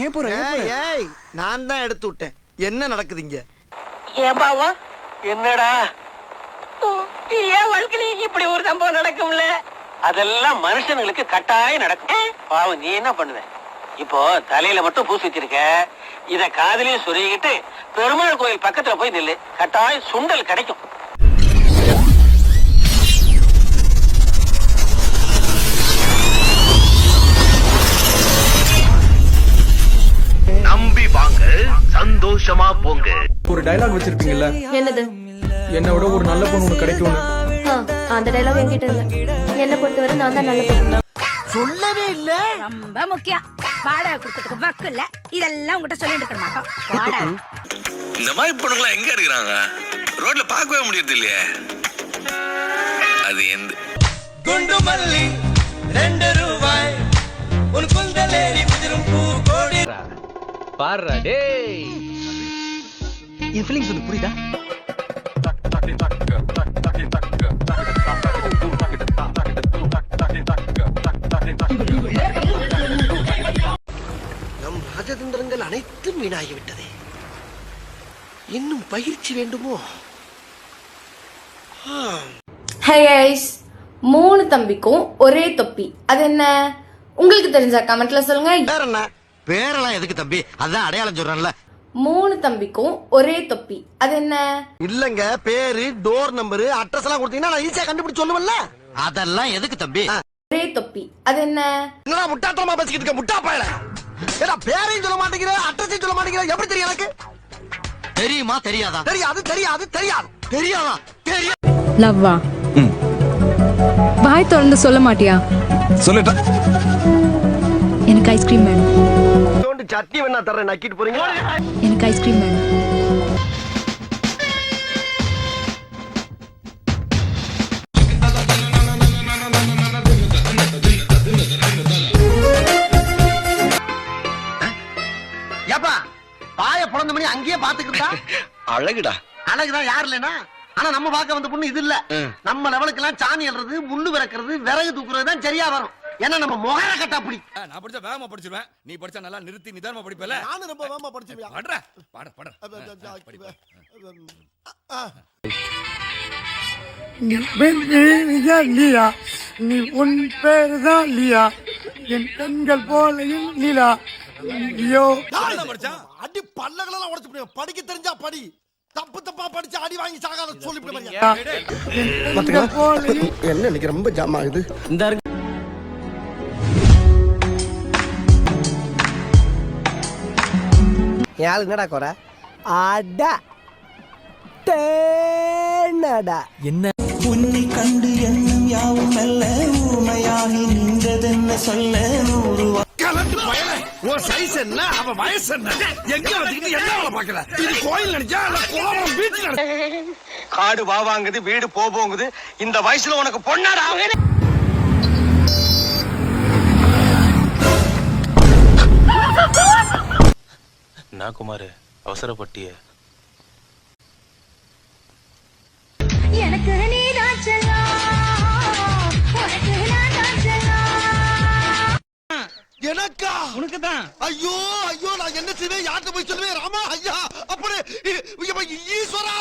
ஏய் நான் தான் எடுத்து விட்டேன். என்ன நடக்குது இங்க? ஏன் பாவா என்னடா ஏன் வாழ்க்கையில இப்படி ஒரு சம்பவம் நடக்கும்ல? அதெல்லாம் மனுஷனுங்களுக்கு கட்டாயம் நடக்கும். பாவம் நீ என்ன பண்ணுவ? இப்போ தலையில மட்டும் பூசி வச்சிருக்க, இத காதலையும் சொருகிட்டு பெருமாள் கோயில் பக்கத்துல போய் நில்லு, கட்டாயம் சுண்டல் கிடைக்கும். நம்பி வாங்க, சந்தோஷமா போங்க. ஒரு டயலாக் வச்சிருப்பீங்கல்ல, என்னது? என்னோட ஒரு நல்ல பொண்ணு ஒண்ணு கிடைக்கும்னு. அந்த டயலாக் என்கிட்ட இல்ல. என்ன பொறுத்தவரை நான் தான் நல்ல பொண்ணு. சொல்லவே இல்ல. ரொம்ப முக்கியம். வாடகை கொடுக்கிறதுக்கு வக்கு இல்ல. இதெல்லாம் உங்ககிட்ட சொல்லிட்டு இருக்க மாட்டோம். வாடகை. இந்த மாதிரி பொண்ணுங்களா எங்க இருக்கிறாங்க? ரோட்ல பார்க்கவே முடியறது இல்லையே. அது எந்த குண்டு மல்லி 2 ரூபாய் உன் குந்தலேரி குதிரும் பூ கோடி பாருடா டேய். என் ஃபீலிங்ஸ் வந்து புரியுதா? நம் ராஜதந்திரங்கள் அனைத்தும் வீணாகிவிட்டதே. இன்னும் பயிற்சி வேண்டுமோ? ஹே கைஸ், 3 தம்பிக்கும் ஒரே தொப்பி. அது என்ன உங்களுக்கு தெரிஞ்சா கமெண்ட்ல சொல்லுங்க. வேற என்ன? பேரெல்லாம் எதுக்கு தம்பி? அதான் அடையாளம் சொல்றேன்ல. 3 தம்பிக்கும் ஒரே தொப்பி. அது என்ன? இல்லங்க, பேரு, டோர் நம்பர், அட்ரஸ் எல்லாம் கொடுத்தீங்கன்னா நான் ஈஸியா கண்டுபிடிச்சு சொல்லுவேன்ல. அதெல்லாம் எதுக்கு தம்பி? ஒரே தொப்பி. அது என்ன? என்னடா முட்டாத்தனமா பேசிக்கிட்டு இருக்க முட்டா பயல? ஏடா பேரையும் சொல்ல மாட்டேங்கிற, அட்ரஸையும் சொல்ல மாட்டேங்கிற, எப்படி தெரியும் எனக்கு? தெரியுமா தெரியாதா? தெரியாது தெரியாது தெரியாது தெரியாதா? தெரியும். லவ்வா வாய் திறந்து சொல்ல மாட்டியா? சொல்லிட்டா. எனக்கு ஐஸ்கிரீம் வேணும். தோண்டி சட்னி வேணா தரேன், நக்கிட்டு போறீங்க. எனக்கு ஐஸ்கிரீம் வேணும். ஏப்பா பாய பொழந்த மணி அங்கேயே பாத்துக்கிட்டா அழகுடா. அழகுதான் யாரு இல்லைன்னா. ஆனா நம்ம பார்க்க வந்த பொண்ணு இது இல்ல. நம்ம லெவலுக்கு எல்லாம் சாணி எழுறது, முள்ளு விறக்கிறது, விறகு தூக்குறது தான் சரியா வரும். ஏன்னா நம்ம முகர கட்டா அப்படி. நான் படிச்சா வேகமா படிச்சிருவேன். நீ படிச்சா நல்லா நிறுத்தி நிதானமா படிப்பல. நானும் ரொம்ப வேகமா படிச்சிருவேன். பாடுற பாட பாட. நீ உன் பேரு தான் லியா, என் கண்கள் போலையும் லீலா. ஐயோ அடி பல்லகளெல்லாம் உடைச்சு போடுவேன். படிக்க தெரிஞ்சா படி, தப்பு தப்பா படிச்சு அடி வாங்கி சாகாத சொல்லிவிட்டு என்ன இன்னைக்கு ரொம்ப ஜாம் ஆகுது. இந்த யாரு என்னடா கோர அடா தேனடா என்ன உன்னை கண்டு எண்ணம் யாவும் மெல்ல ஊமையாகி நின்றதென்ன சொல்ல 100 கலந்து பயல. உன் சைஸ் என்ன, அவ வயசு என்ன, எங்க வந்துக்கிட்டு என்ன வேலை பார்க்கல? இது கோயில் நினைச்சா இல்ல கோலம் வீட்டுல? காடு வாங்குது, வீடு போகுது. இந்த வயசுல உனக்கு பொண்ணாடா? நான் குமார் அவசரப்பட்டிய. எனக்கு நீதான் செல்லம், உனக்கு நான்தான் செல்லம். எனக்கா? உனக்கு தான். ஐயோ ஐயோ, நான் என்ன செய்வேன்? யார்கிட்ட போய் சொல்லுவேன்? ராமா ஐயா, அப்படி ஈஸ்வரா.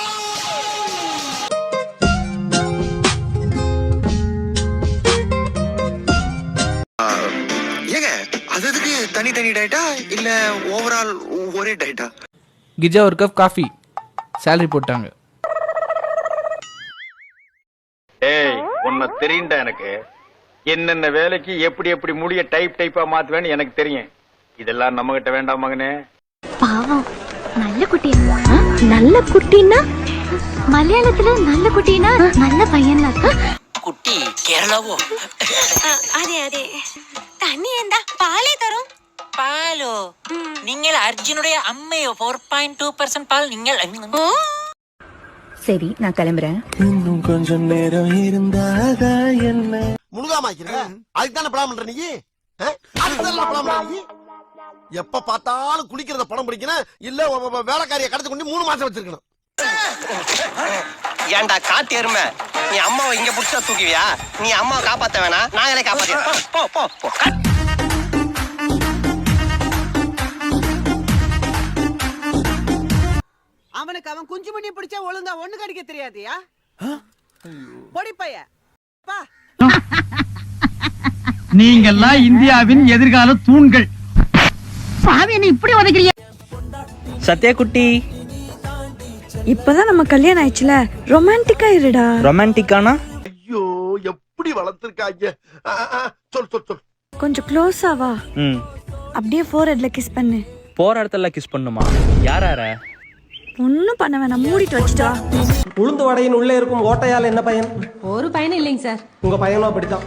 ஏங்க அது எதுக்கு தனி டயட்டா இல்ல ஓவரால் ஒரே டயட்டா? கிஜா ஒரு கப் காஃபி சேலரி போட்டாங்க. ஏய் உன்னை தெரியும்டா எனக்கு. என்னென்ன வேலைக்கு எப்படி எப்படி முடிய டைப்பா மாத்துவேன்னு எனக்கு தெரியும். இதெல்லாம் நம்ம கிட்ட வேண்டாம் மகனே. பாவம் நல்ல குட்டி. நல்ல குட்டினா மலையாளத்துல நல்ல குட்டினா நல்ல பையன். കുട്ടി കേരളവോ? അതെ അതെ. തന്നി എന്താ പാലേ തരും? പാലോ? നിങ്ങൾ അർജുനുடைய അമ്മയോ? 4.2% പാൽ നിങ്ങൾ. சரி நான் கிளம்புறேன். இன்னும் கொஞ்சம் நேரம் இருந்தாதா என்ன முழுகாமாக்கிறேன். அதுக்கு தானே படம் பண்ற நீ? அதுதான் படம் பண்ற நீ? எப்ப பார்த்தாலும் குளிக்கிறத படம் பிடிக்கணும், இல்ல வேலைக்காரியை கடத்து கொண்டு 3 மாசம் வச்சிருக்கணும். ஏண்டா காட்டு எருமை, நீ அம்மாவை இங்க புடிச்சா தூக்குவியா? நீ அம்மாவை காப்பாத்த வேணா, நாங்களே காப்பாத்த. போ போ போ. அவனுக்கு அவன் குஞ்சு மணி பிடிச்சா ஒழுங்கா ஒண்ணு கடிக்க தெரியாதியா? பொடி பைய பா. நீங்கெல்லாம் இந்தியாவின் எதிர்கால தூண்கள். இப்படி உதைக்கிறீங்க. சத்யா குட்டி, இப்பதான் நம்ம கல்யாணம் ஆயிடுச்சுல, ரொமான்டிக்கா இருடா. ரொமான்டிக்கானா? ஐயோ எப்படி வளர்த்திருக்காங்க. சொல் சொல் சொல். கொஞ்சம் க்ளோஸா வா. அப்படியே ஃபோர்ஹெட்ல கிஸ் பண்ணு. போற இடத்துல கிஸ் பண்ணுமா? யாரார? ஒன்னும் பண்ண வேணாம், மூடிட்டு வச்சுட்டு வா. உளுந்து வடையின் உள்ளே இருக்கும் ஓட்டையால் என்ன பயன்? ஒரு பயனும் இல்லைங்க சார். உங்க பையனும் அப்படித்தான்.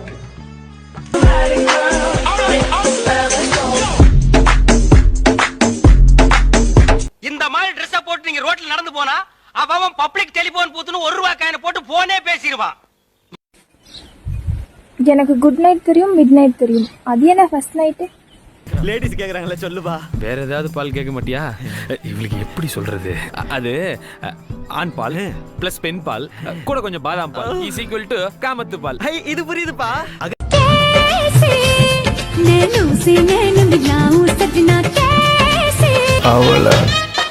இந்த மாதிரி ட்ரெஸ் போட்டு நீங்க ரோட்ல நடந்து போனா அவன் பப்ளிக் டெலிபோன் பூத்துன்னு ₹1 காயின போட்டு போனே பேசிடுவான். எனக்கு குட் நைட் தெரியும், மிட் நைட் தெரியும். அது என்ன ஃபர்ஸ்ட் நைட்டு? லேடிஸ் கேக்குறாங்களே சொல்லுவா. வேற ஏதாவது பால் கேட்க மாட்டியா? இவளுக்கு எப்படி சொல்றது? அது ஆண் பால் பிளஸ் பெண் பால் கூட கொஞ்சம் பாதாம் பால் இஸ் ஈக்குவல் டு காமத்து பால். இது புரியுதுப்பா. அவளை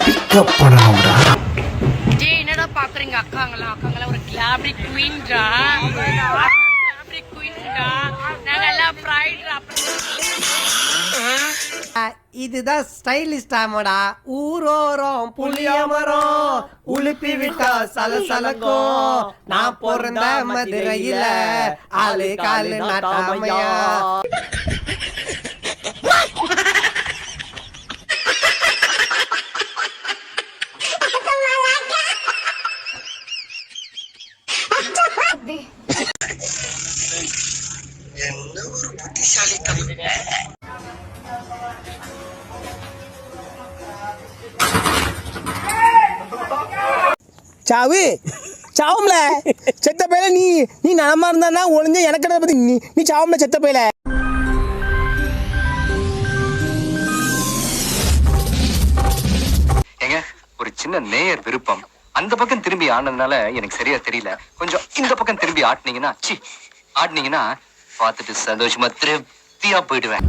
பிக்கப் பண்ணணும்டா. என்னடா பாக்குறீங்க அக்காங்களா? அக்காங்களா ஒரு கிளாப்ரி குயின்டா. கிளாப்ரி குயின்டா. நாங்க எல்லாம் பிரைட்ரா. இதுதான் ஸ்டைலிஷ் ஆமடா. ஊரோரம் புளியமரம் உளுப்பி விட்டா சலசலக்கும். நான் பிறந்த மதுரையில ஆளு காலு நாட்டாமையா. சாவு சாவும்ல செத்த பையில. நீ நலமா இருந்தா ஒளிஞ்ச எனக்கு பத்தி நீ சாவும்ல செத்த பையில. ஏங்க ஒரு சின்ன நேயர் விருப்பம். அந்த பக்கம் திரும்பி ஆனதுனால எனக்கு சரியா தெரியல. கொஞ்சம் இந்த பக்கம் திரும்பி ஆட்டினீங்கன்னா பார்த்துட்டு சந்தோஷமா திருப்தியா போயிடுவேன்.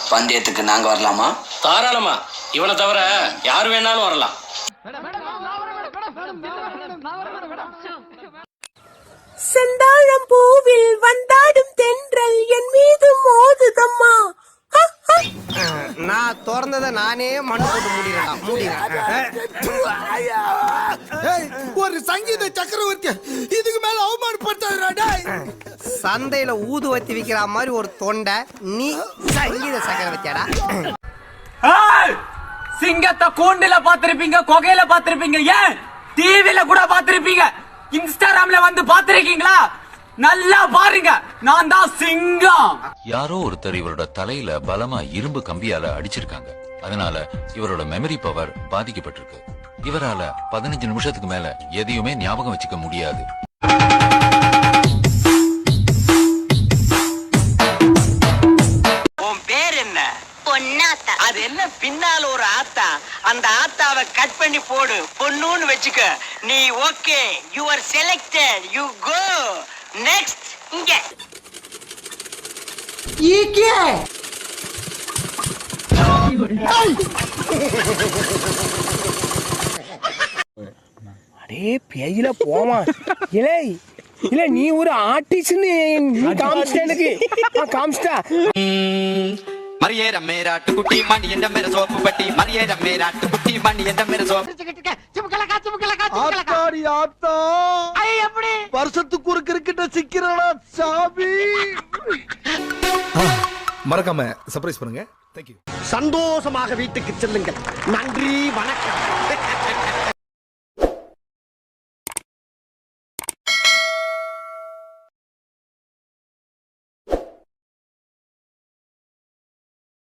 பந்தயத்துக்கு நாங்க வரலாமா? தாராளமா. இவனை தவிர யாரு வேணாலும் வரலாம். செந்தாழம் பூவில் வந்தாடும் தென்றல் என் மீது மோதுதம்மா. நான் திறந்ததை நானே மண்ணு போட்டு மூடிடுறேன். ஒரு சங்கீத சக்கரவர்த்தி இதுக்கு மேல அவமானப்படுத்தாதடா. சந்தையில ஊதுவத்தி விக்கிற மாதிரி ஒரு தொண்டை, நீ சங்கீத சக்கரவர்த்தியாடா. சிங்கத்தை கூண்டுல பாத்திருப்பீங்க, கொகையில பாத்திருப்பீங்க, ஏன் டிவில கூட பாத்திருப்பீங்க, இன்ஸ்டாகிராம்ல வந்து பாத்திருக்கீங்களா? நல்லா பாருங்க, நான் தான் சிங்கம். யாரோ ஒருத்தர் இவரோட தலையில பலமா இரும்பு கம்பியால அடிச்சிருக்காங்க. அதனால இவரோட மெமரி பவர் பாதிக்கப்பட்டிருக்கு. இவரால 15 நிமிஷத்துக்கு மேல எதையுமே ஞாபகம் வச்சுக்க முடியாது. உன் பேர் என்ன? பொன்னாத்தா. அது என்ன பின்னால ஒரு ஆத்தா? அந்த ஆத்தாவை கட் பண்ணி போடு, பொண்ணுன்னு வச்சுக்க. நீ okay, you are selected, you go next. இங்க அடே பேயில போமா. இலே இல்ல நீ ஒரு ஆர்டிஸ்ட்னு காமிச்சிட்ட எனக்கு. காமிச்சிட்டா. மரியே ரம்மேராட்டு குட்டி மணி என்ற மேர சோப்பு பட்டி. மரியே ரம்மேராட்டு குட்டி மணி என்ற மேர சோப்பு. ஆத்தாடி ஆத்தா, எப்படி வருஷத்துக்கு ஒரு கிரிக்கெட்ட சிக்கிறடா சாமி. மறக்காம சர்ப்ரைஸ் பண்ணுங்க. தேங்க்யூ. சந்தோஷமாக வீட்டுக்கு செல்லுங்கள். நன்றி, வணக்கம்.